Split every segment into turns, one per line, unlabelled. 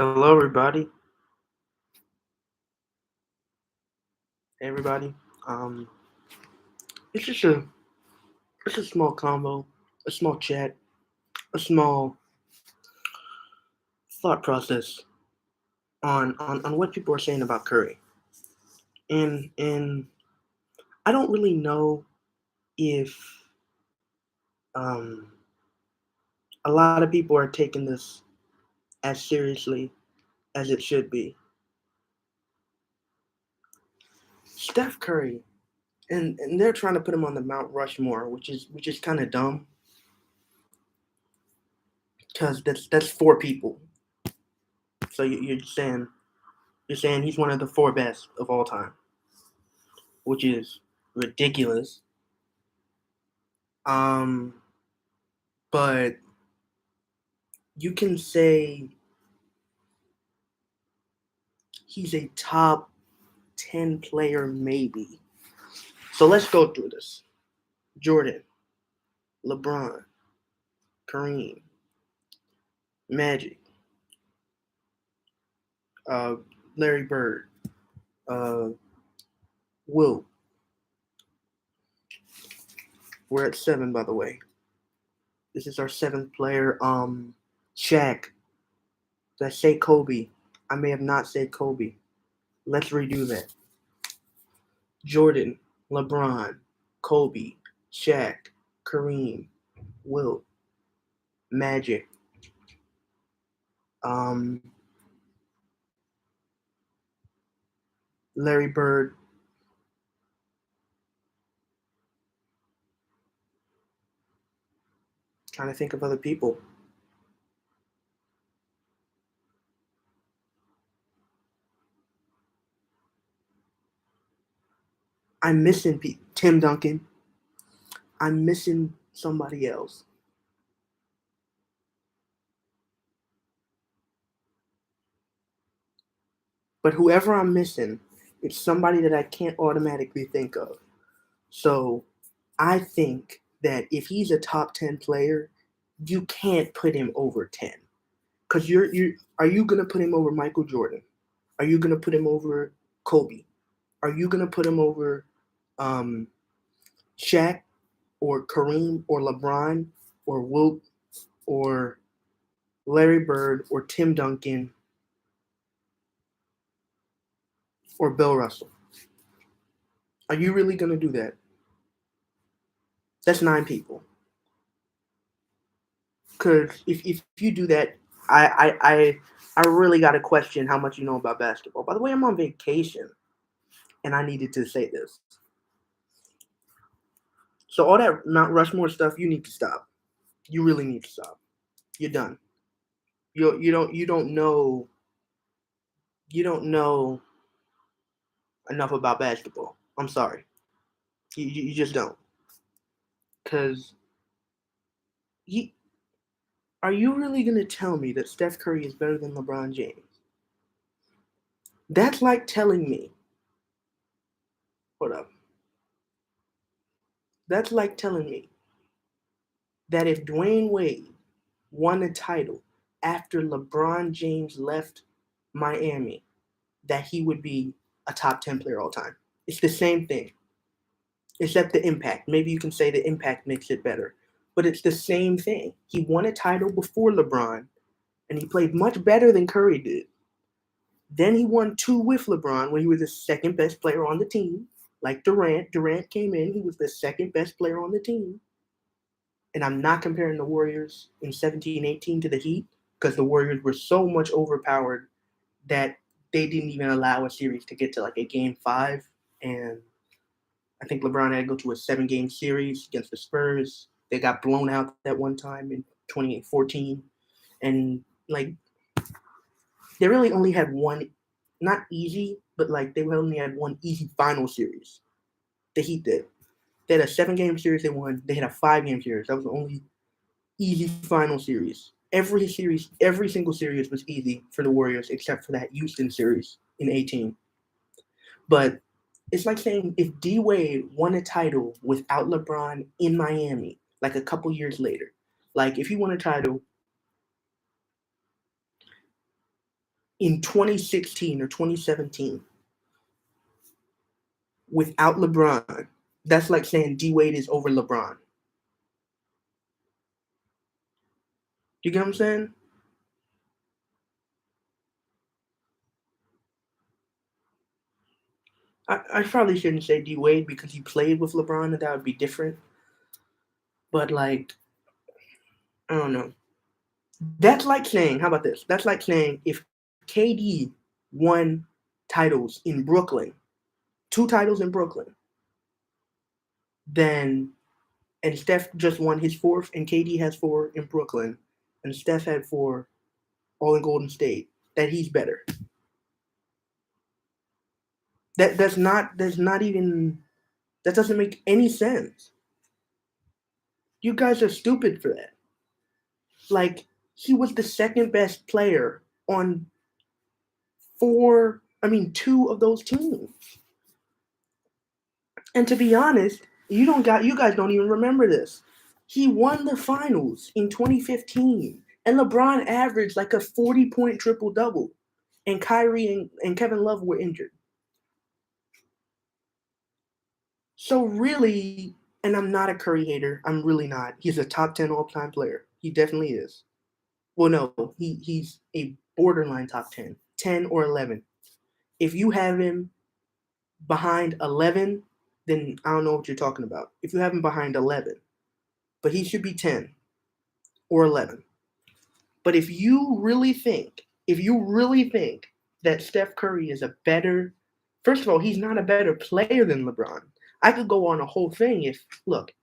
Hello, everybody. Hey, everybody. Um, it's just a small convo, a small chat, a small thought process on what people are saying about Curry. And I don't really know if um a lot of people are taking this as seriously as it should be. Steph Curry, and they're trying to put him on the Mount Rushmore, which is kind of dumb because that's four people. So you're saying he's one of the four best of all time, which is ridiculous. Um, but you can say he's a top 10 player, maybe. So let's go through this: Jordan, LeBron, Kareem, Magic, uh, Larry Bird, uh, Wilt. We're at seven, by the way. This is our seventh player. Shaq. Did I say Kobe? I may have not said Kobe. Let's redo that. Jordan, LeBron, Kobe, Shaq, Kareem, Wilt, Magic, um, Larry Bird. Trying to think of other people. I'm missing Tim Duncan. I'm missing somebody else. But whoever I'm missing, it's somebody that I can't automatically think of. So I think that if he's a top 10 player, you can't put him over 10. Because are you gonna put him over Michael Jordan? Are you gonna put him over Kobe? Are you gonna put him over um, Shaq or Kareem or LeBron or Wilt or Larry Bird or Tim Duncan or Bill Russell? Are you really gonna do that? That's nine people. Because if you do that, I really got to question how much you know about basketball. By the way, I'm on vacation, and I needed to say this. So all that Mount Rushmore stuff, you need to stop. You really need to stop. You're done. You don't know enough about basketball. I'm sorry. You just don't. Cause he are you really gonna tell me that Steph Curry is better than LeBron James? That's like telling me. Hold up. That's like telling me that if Dwayne Wade won a title after LeBron James left Miami, that he would be a top 10 player all time. It's the same thing, except the impact. Maybe you can say the impact makes it better, but it's the same thing. He won a title before LeBron, and he played much better than Curry did. Then he won two with LeBron when he was the second best player on the team. Like Durant. Durant came in, he was the second best player on the team. And I'm not comparing the Warriors in 17-18 to the Heat because the Warriors were so much overpowered that they didn't even allow a series to get to like a game five. And I think LeBron had to go to a 7-game series against the Spurs. They got blown out that one time in 2014. And like they really only had one, not easy, but like they only had one easy final series. The Heat did. They had a 7-game series they won. They had a 5-game series. That was the only easy final series. Every single series was easy for the Warriors except for that Houston series in 18. But it's like saying if D Wade won a title without LeBron in Miami, like a couple years later, like if he won a title, in 2016 or 2017 without LeBron, that's like saying D Wade is over LeBron. You get what I'm saying? I probably shouldn't say D Wade because he played with LeBron and that would be different. But like, I don't know. That's like saying, how about this? That's like saying if KD won titles in Brooklyn, 2 titles in Brooklyn, then and Steph just won his 4th, and KD has 4 in Brooklyn, and Steph had 4 all in Golden State, that he's better. That's not even that doesn't make any sense. You guys are stupid for that. Like he was the second best player on 2 of those teams. And to be honest, you guys don't even remember this. He won the finals in 2015, and LeBron averaged like a 40-point triple double, and Kyrie and Kevin Love were injured. So really, and I'm not a Curry hater. I'm really not. He's a top 10 all-time player. He definitely is. Well, no, he's a borderline top 10, 10 or 11. If you have him behind 11, then I don't know what you're talking about. If you have him behind 11, but he should be 10 or 11. But if you really think that Steph Curry is a better, first of all, he's not a better player than LeBron. I could go on a whole thing look,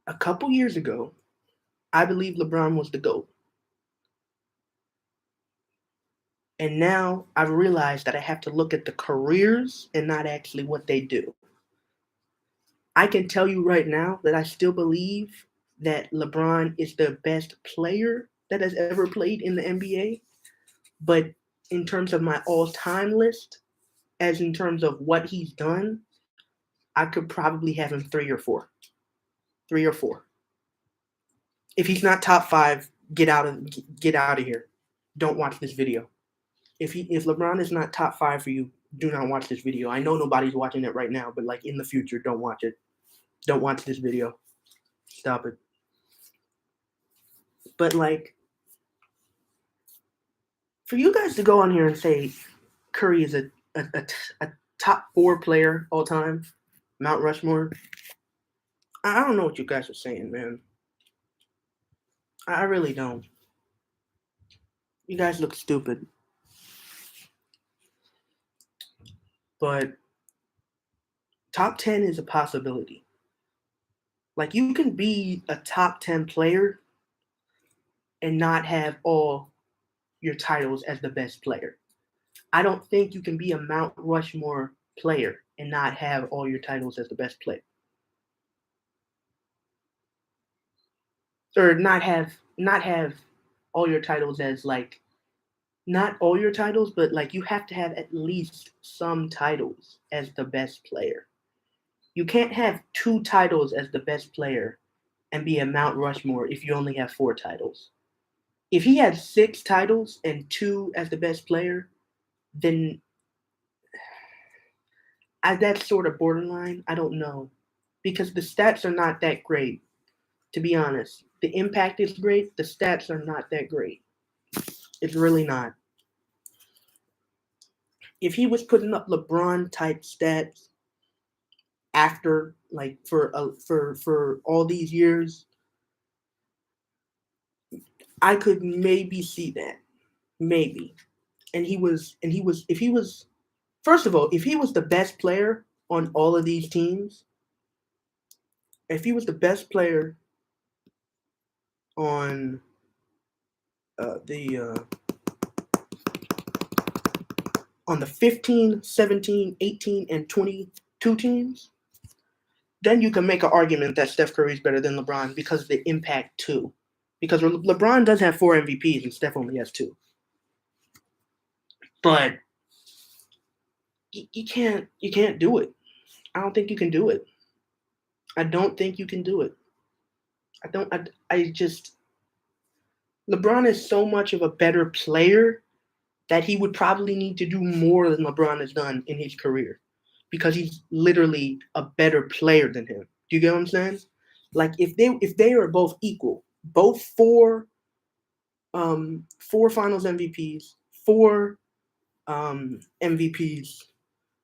a couple years ago, I believe LeBron was the GOAT. And now I've realized that I have to look at the careers and not actually what they do. I can tell you right now that I still believe that LeBron is the best player that has ever played in the NBA. But in terms of my all-time list, as in terms of what he's done, I could probably have him 3 or 4. 3 or 4. If he's not top 5, get out of here. Don't watch this video. If LeBron is not top 5 for you, do not watch this video. I know nobody's watching it right now, but like in the future, don't watch it. Don't watch this video. Stop it. But like, for you guys to go on here and say Curry is a top 4 player all time, Mount Rushmore, I don't know what you guys are saying, man. I really don't. You guys look stupid. But top 10 is a possibility. Like, you can be a top 10 player and not have all your titles as the best player. I don't think you can be a Mount Rushmore player and not have all your titles as the best player. Or not have all your titles as like, not all your titles, but like you have to have at least some titles as the best player. You can't have 2 titles as the best player and be a Mount Rushmore if you only have 4 titles. If he had 6 titles and 2 as the best player, then that's sort of borderline. I don't know. Because the stats are not that great, to be honest. The impact is great. The stats are not that great. It's really not. If he was putting up LeBron type stats after, like, for all these years, I could maybe see that. Maybe. And if he was, first of all, if he was the best player on all of these teams, if he was the best player on the 15, 17, 18, and 22 teams, then you can make an argument that Steph Curry is better than LeBron because of the impact too. Because LeBron does have 4 MVPs and Steph only has 2. But you can't do it. I don't think you can do it. I don't think you can do it. I just LeBron is so much of a better player that he would probably need to do more than LeBron has done in his career because he's literally a better player than him. Do you get what I'm saying? Like if they are both equal, both four Finals MVPs, four MVPs,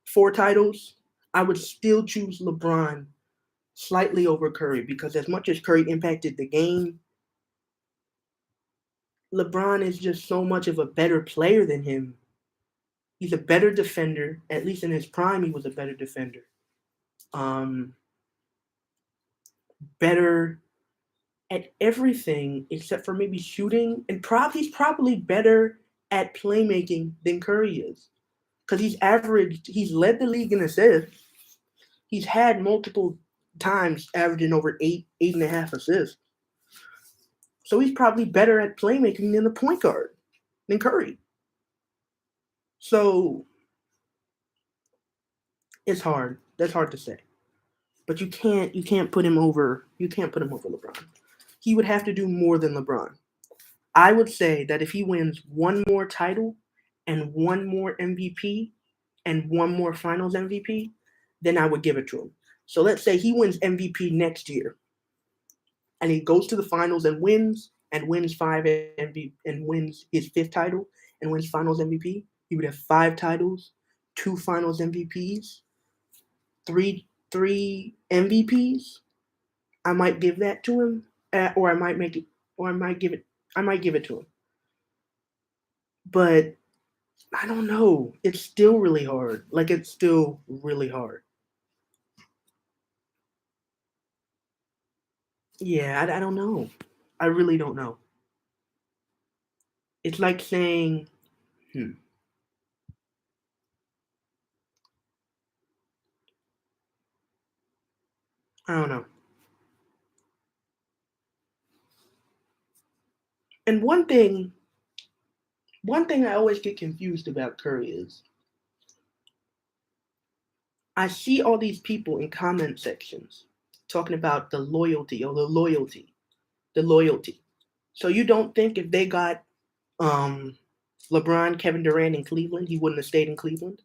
four titles, I would still choose LeBron slightly over Curry because as much as Curry impacted the game, LeBron is just so much of a better player than him. He's a better defender. At least in his prime, he was a better defender. Um, Better at everything except for maybe shooting, and he's probably better at playmaking than Curry is because he's led the league in assists. He's had multiple times averaging over 8.5 assists. So he's probably better at playmaking than the point guard than Curry. So it's hard. That's hard to say. But you can't put him over LeBron. He would have to do more than LeBron. I would say that if he wins one more title and one more MVP and one more Finals MVP, then I would give it to him. So let's say he wins MVP next year and he goes to the finals and wins five MVP and wins his fifth title and wins Finals MVP. He would have five titles, two Finals MVPs, three MVPs. I might give that to him, or I might make it, or I might give it. I might give it to him, but I don't know. It's still really hard. Like it's still really hard. Yeah, I don't know. I really don't know. It's like saying, hmm, I don't know. And one thing I always get confused about Curry is I see all these people in comment sections talking about the loyalty. So you don't think if they got um, LeBron, Kevin Durant in Cleveland, he wouldn't have stayed in Cleveland?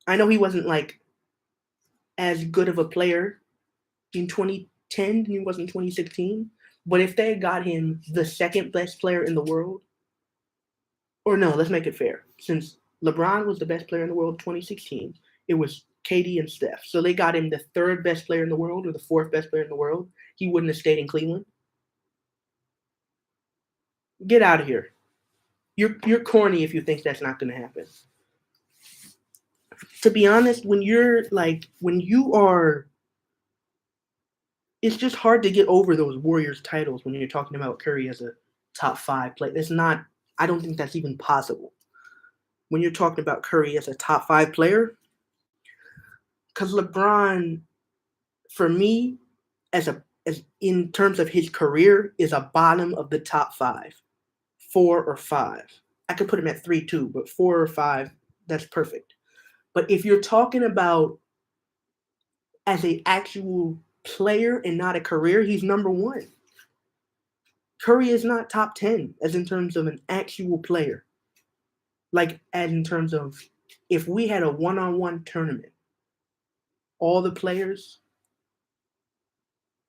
I know he wasn't like as good of a player in 2010 than he was in 2016, but if they got him the second best player in the world, or no, let's make it fair. Since LeBron was the best player in the world in 2016, it was KD and Steph. So they got him the third best player in the world or the fourth best player in the world. He wouldn't have stayed in Cleveland. Get out of here. You're corny if you think that's not going to happen. To be honest, when you are, it's just hard to get over those Warriors titles when you're talking about Curry as a top five player. It's not. I don't think that's even possible when you're talking about Curry as a top five player. Because LeBron, for me, as in terms of his career, is a bottom of the top five, 4 or 5. I could put him at 3 too, but 4 or 5, that's perfect. But if you're talking about as a actual player and not a career, he's number one. Curry is not top 10 as in terms of an actual player. Like as in terms of if we had a one-on-one tournament, all the players,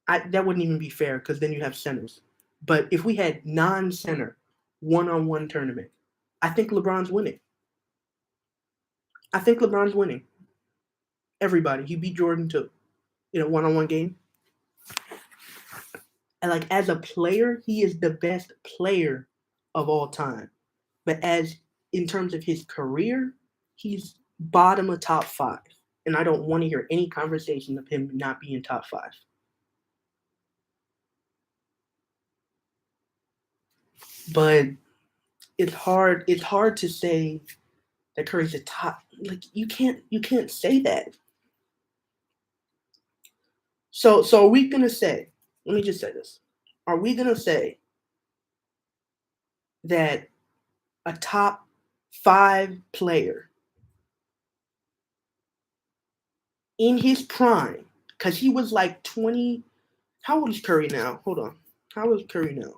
that wouldn't even be fair because then you have centers. But if we had non-center one-on-one tournament, I think LeBron's winning. I think LeBron's winning. Everybody. He beat Jordan too in a one-on-one game. And like as a player, he is the best player of all time. But as in terms of his career, he's bottom of top 5. And I don't want to hear any conversation of him not being top 5. But it's hard to say that Curry's a top, like you can't say that. So are we gonna say, let me just say this. Are we gonna say that a top 5 player in his prime, because he was like 20, how old is Curry now? Hold on. How old is Curry now?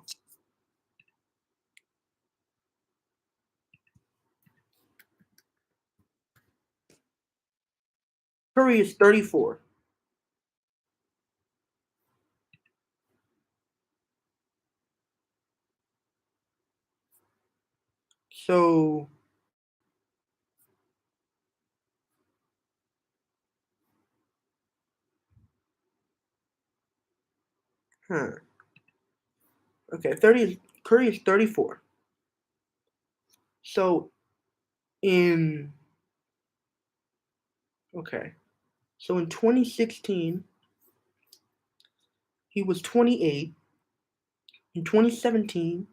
Curry is 34. So, huh. Okay, 30 Curry is 34. So in okay. So in 2016, he was 28. In 2017,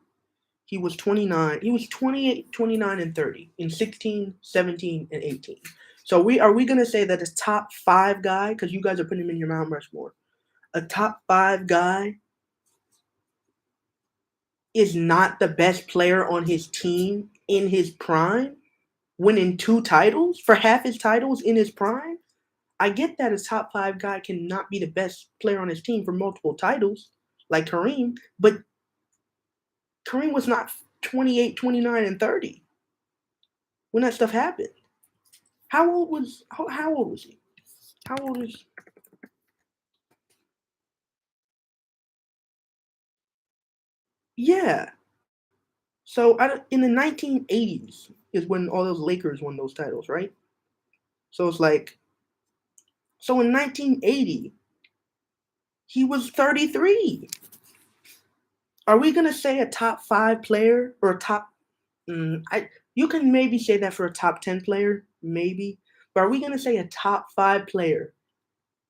he was 29. He was 28, 29, and 30 in 16, 17, and 18. So we going to say that a top 5 guy cuz you guys are putting him in your Mount Rushmore. A top 5 guy is not the best player on his team in his prime, winning 2 titles for half his titles in his prime. I get that a top 5 guy cannot be the best player on his team for multiple titles like Kareem, but Kareem was not 28, 29, and 30 when that stuff happened. How old was he? How old is Yeah. So in the 1980s is when all those Lakers won those titles, right? So it's like so in 1980 he was 33. Are we gonna say a top 5 player or a top I you can maybe say that for a top 10 player, maybe. But are we going to say a top 5 player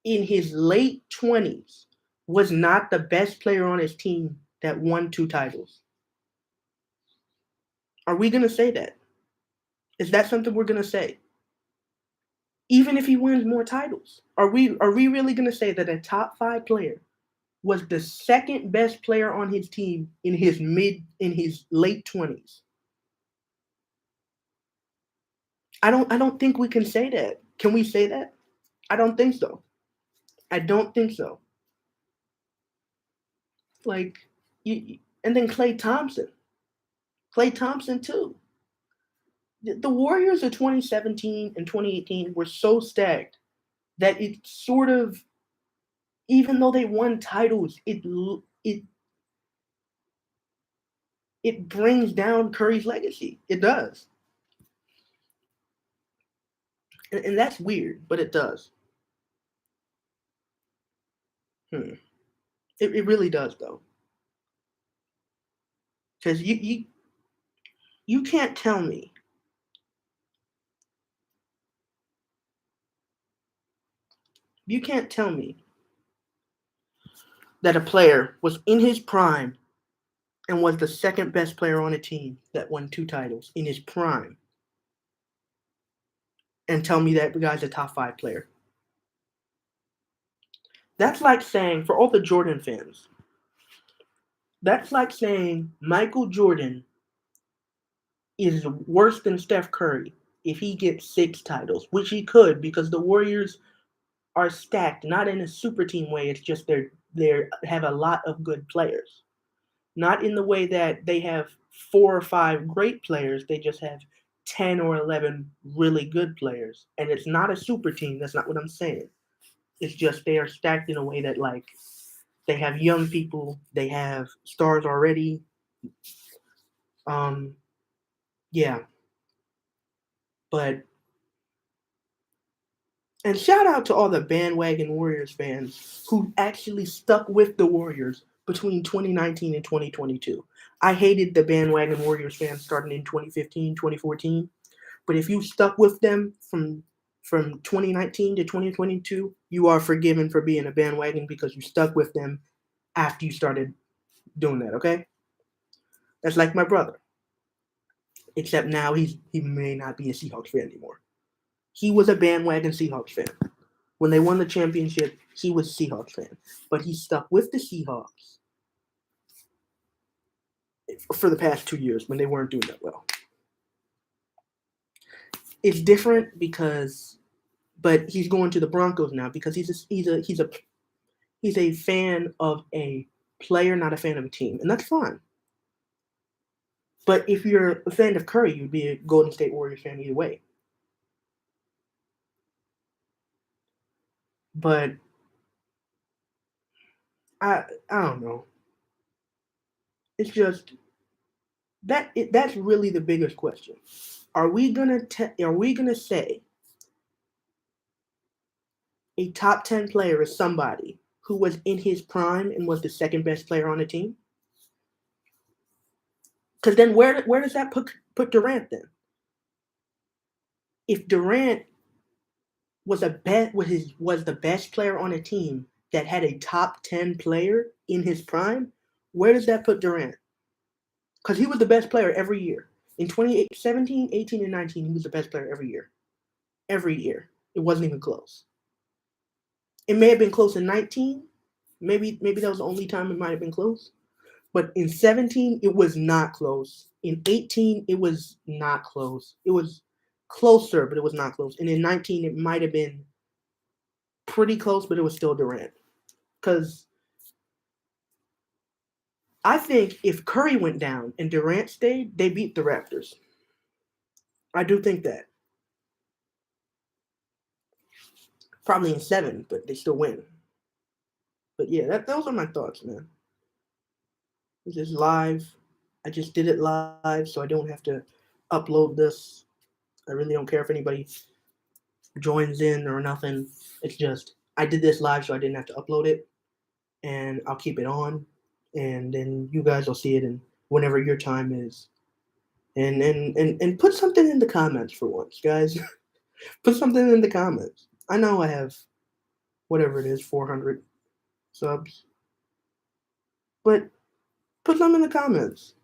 in his late 20s was not the best player on his team that won 2 titles? Are we going to say that? Is that something we're going to say? Even if he wins more titles? Are we really going to say that a top 5 player was the second best player on his team in his late 20s? I don't think we can say that. Can we say that? I don't think so. I don't think so. Like and then Clay Thompson too. The Warriors of 2017 and 2018 were so stacked that it sort of, even though they won titles, it brings down Curry's legacy. It does, and that's weird, but it does. Hmm. It really does though, because you can't tell me you can't tell me that a player was in his prime and was the second best player on a team that won 2 titles in his prime and tell me that the guy's a top 5 player. That's like saying, for all the Jordan fans, that's like saying Michael Jordan is worse than Steph Curry if he gets 6 titles, which he could because the Warriors are stacked, not in a super team way. It's just they have a lot of good players, not in the way that they have 4 or 5 great players. They just have 10 or 11 really good players, and it's not a super team. That's not what I'm saying. It's just they are stacked in a way that like they have young people, they have stars already. Um, yeah, but and shout out to all the bandwagon Warriors fans who actually stuck with the Warriors between 2019 and 2022. I hated the bandwagon Warriors fans starting in 2015, 2014, but if you stuck with them from 2019 to 2022, you are forgiven for being a bandwagon because you stuck with them after you started doing that, okay? That's like my brother. Except now he may not be a Seahawks fan anymore. He was a bandwagon Seahawks fan. When they won the championship, he was a Seahawks fan. But he stuck with the Seahawks for the past 2 years when they weren't doing that well. It's different because, but he's going to the Broncos now because he's a fan of a player, not a fan of a team, and that's fine. But if you're a fan of Curry, you'd be a Golden State Warriors fan either way. But I don't know. It's just that's really the biggest question. Are we gonna say a top 10 player is somebody who was in his prime and was the second best player on the team? Because then where does that put Durant then? If Durant was the best player on a team that had a top 10 player in his prime, where does that put Durant? Because he was the best player every year. In 2017, 18, and 19, he was the best player every year. Every year. It wasn't even close. It may have been close in 19. Maybe that was the only time it might have been close. But in 17, it was not close. In 18, it was not close. It was closer, but it was not close. And in 19, it might have been pretty close, but it was still Durant. Because I think if Curry went down and Durant stayed, they beat the Raptors. I do think that. Probably in 7, but they still win. But yeah, those are my thoughts, man. It's just live. I just did it live, so I don't have to upload this. I really don't care if anybody joins in or nothing. It's just I did this live, so I didn't have to upload it, and I'll keep it on, and then you guys will see it in whenever your time is. And put something in the comments for once, guys. Put something in the comments. I know I have whatever it is, 400 subs, but put some in the comments.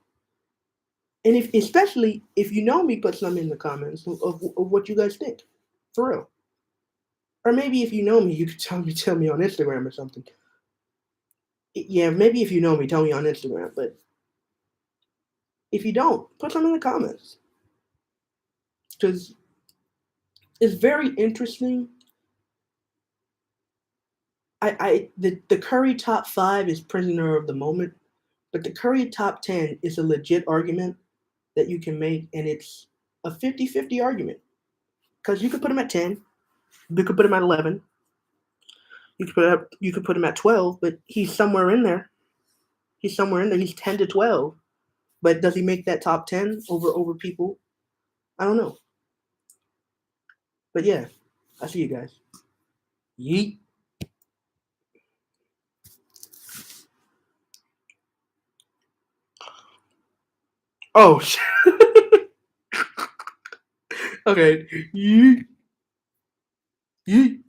And especially if you know me, put some in the comments of what you guys think, for real. Or maybe if you know me, you could tell me on Instagram or something. Yeah, maybe if you know me, tell me on Instagram. But if you don't, put some in the comments because it's very interesting. The Curry top 5 is prisoner of the moment, but the Curry top 10 is a legit argument that you can make, and it's a 50-50 argument because you could put him at 10, you could put him at 11, you could put him at 12, but he's somewhere in there. He's somewhere in there. He's 10 to 12, but does he make that top 10 over people? I don't know. But yeah, I see you guys. Yeet. Oh shit. Okay. Yeet. Yeet.